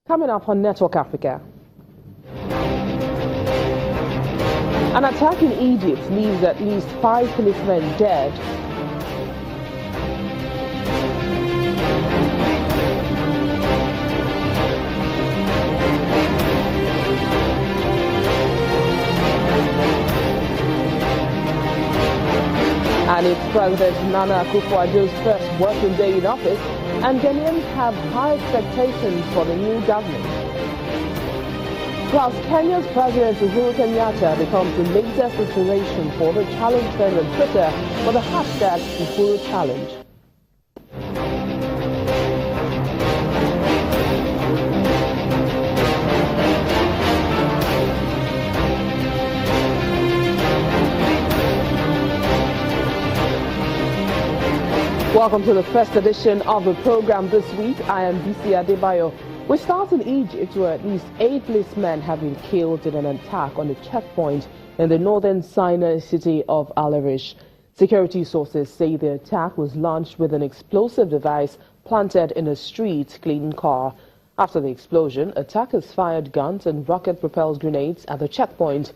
Coming up on Network Africa. An attack in Egypt leaves at least 5 policemen dead. And it's President Akufo Addo's first working day in office, and Ghanaians have high expectations for the new government. Plus, Kenya's President Uhuru Kenyatta becomes the latest inspiration for the challenge trend on Twitter with the hashtag Uhuru Challenge. Welcome to the first edition of the program this week. I am BC Adebayo. We start in Egypt, where at least 8 policemen have been killed in an attack on a checkpoint in the northern Sinai city of Al-Arish. Security sources say the attack was launched with an explosive device planted in a street cleaning car. After the explosion, attackers fired guns and rocket-propelled grenades at the checkpoint.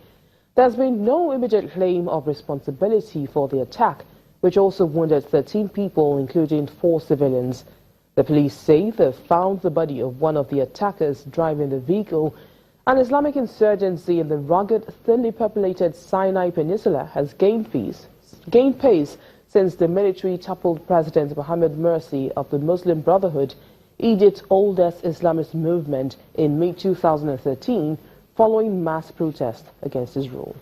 There's been no immediate claim of responsibility for the attack, which also wounded 13 people, including 4 civilians. The police say they found the body of one of the attackers driving the vehicle. An Islamic insurgency in the rugged, thinly populated Sinai Peninsula has gained pace since the military toppled President Mohamed Morsi of the Muslim Brotherhood, Egypt's oldest Islamist movement, in mid-2013, following mass protests against his rule.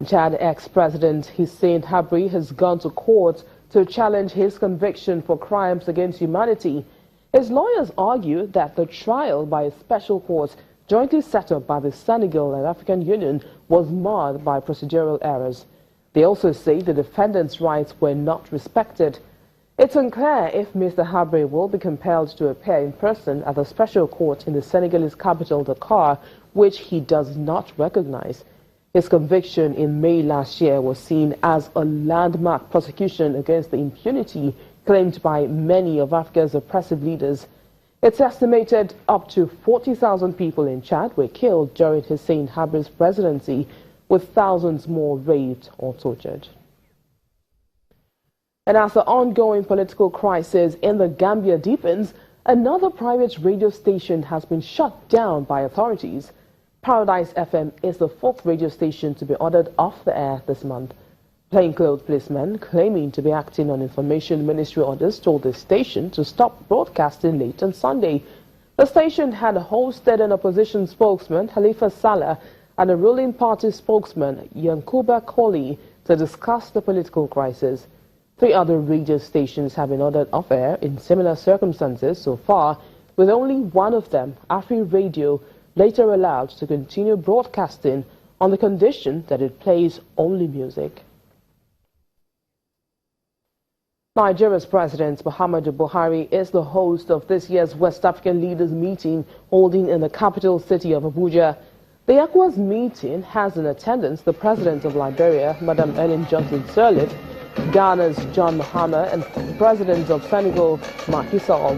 Chad ex-president Hissène Habré has gone to court to challenge his conviction for crimes against humanity. His lawyers argue that the trial by a special court jointly set up by the Senegal and African Union was marred by procedural errors. They also say the defendant's rights were not respected. It's unclear if Mr. Habré will be compelled to appear in person at the special court in the Senegalese capital, Dakar, which he does not recognize. His conviction in May last year was seen as a landmark prosecution against the impunity claimed by many of Africa's oppressive leaders. It's estimated up to 40,000 people in Chad were killed during Hissène Habré's presidency, with thousands more raped or tortured. And as the ongoing political crisis in the Gambia deepens, another private radio station has been shut down by authorities. Paradise FM is the 4th radio station to be ordered off the air this month. Plainclothes policemen claiming to be acting on information ministry orders told the station to stop broadcasting late on Sunday. The station had hosted an opposition spokesman, Halifa Saleh, and a ruling party spokesman, Yankuba Koli, to discuss the political crisis. 3 other radio stations have been ordered off air in similar circumstances so far, with only one of them, Afri Radio, later allowed to continue broadcasting on the condition that it plays only music. Nigeria's President Muhammadu Buhari is the host of this year's West African Leaders Meeting holding in the capital city of Abuja. The ECOWAS meeting has in attendance the President of Liberia, Madam Ellen Johnson Sirleaf, Ghana's John Mahama, and President of Senegal, Macky Sall.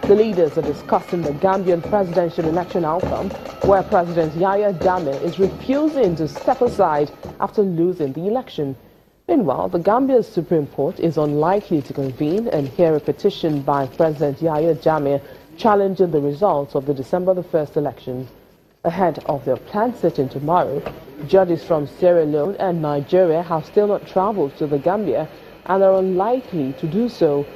The leaders are discussing the Gambian presidential election outcome, where President Yahya Jammeh is refusing to step aside after losing the election. Meanwhile, the Gambia's Supreme Court is unlikely to convene and hear a petition by President Yahya Jammeh challenging the results of the December 1st election. Ahead of their planned sitting tomorrow, judges from Sierra Leone and Nigeria have still not traveled to the Gambia and are unlikely to do so.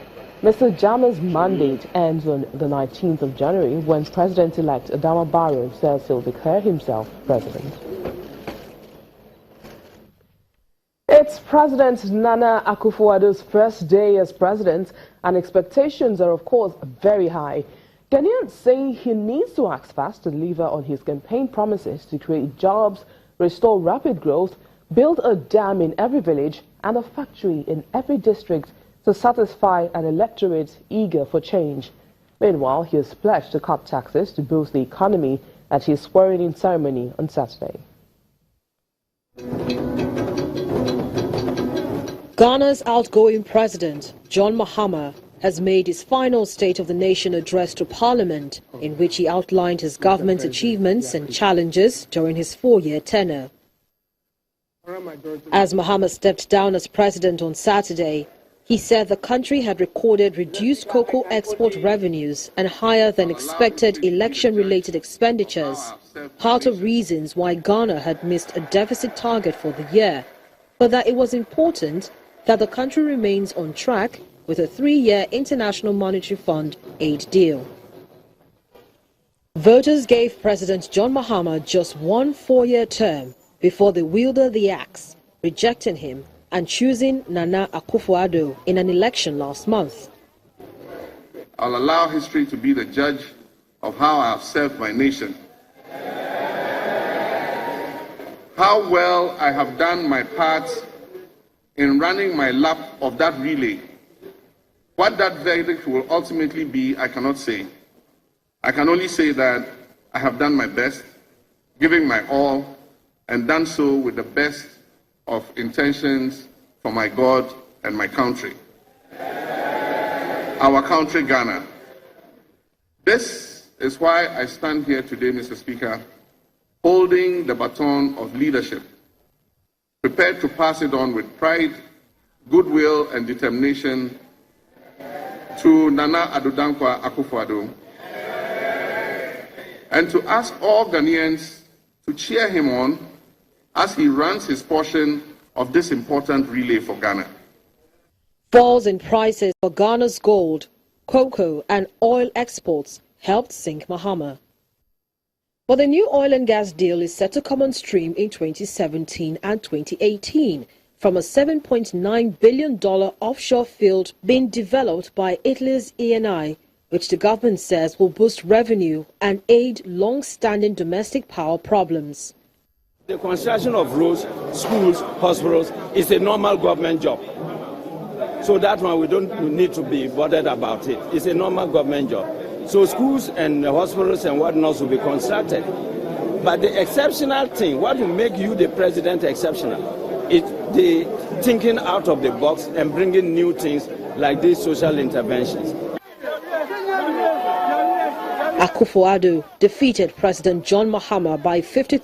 Mr. Jammeh's mandate ends on the 19th of January when President-elect Adama Barrow says he'll declare himself president. It's President Nana Akufo-Addo's first day as president, and expectations are, of course, very high. Ghanaians say he needs to act fast to deliver on his campaign promises to create jobs, restore rapid growth, build a dam in every village and a factory in every district to satisfy an electorate eager for change. Meanwhile, he has pledged to cut taxes to boost the economy at his swearing-in ceremony on Saturday. Ghana's outgoing president, John Mahama, has made his final State of the Nation address to Parliament, in which he outlined his government's achievements and challenges during his 4-year tenure. As Mahama stepped down as president on Saturday, he said the country had recorded reduced cocoa export revenues and higher than expected election-related expenditures, part of reasons why Ghana had missed a deficit target for the year, but that it was important that the country remains on track with a 3-year International Monetary Fund aid deal. Voters gave President John Mahama just one 4-year term before they wielded the axe, rejecting him and choosing Nana Akufo-Addo in an election last month. I'll allow history to be the judge of how I have served my nation, how well I have done my part in running my lap of that relay. What that verdict will ultimately be, I cannot say. I can only say that I have done my best, giving my all, and done so with the best of intentions for my God and my country. Our country, Ghana. This is why I stand here today, Mr. Speaker, holding the baton of leadership, prepared to pass it on with pride, goodwill, and determination to Nana Addo Akufo-Addo, and to ask all Ghanaians to cheer him on as he runs his portion of this important relay for Ghana. Falls in prices for Ghana's gold, cocoa and oil exports helped sink Mahama. But the new oil and gas deal is set to come on stream in 2017 and 2018 from a $7.9 billion offshore field being developed by Italy's Eni, which the government says will boost revenue and aid long-standing domestic power problems. The construction of roads, schools, hospitals is a normal government job. So that one we don't need to be bothered about it. It's a normal government job. So schools and hospitals and whatnot will be constructed. But the exceptional thing, what will make you the president exceptional, is the thinking out of the box and bringing new things like these social interventions. Akufo-Addo defeated President John Mahama by 53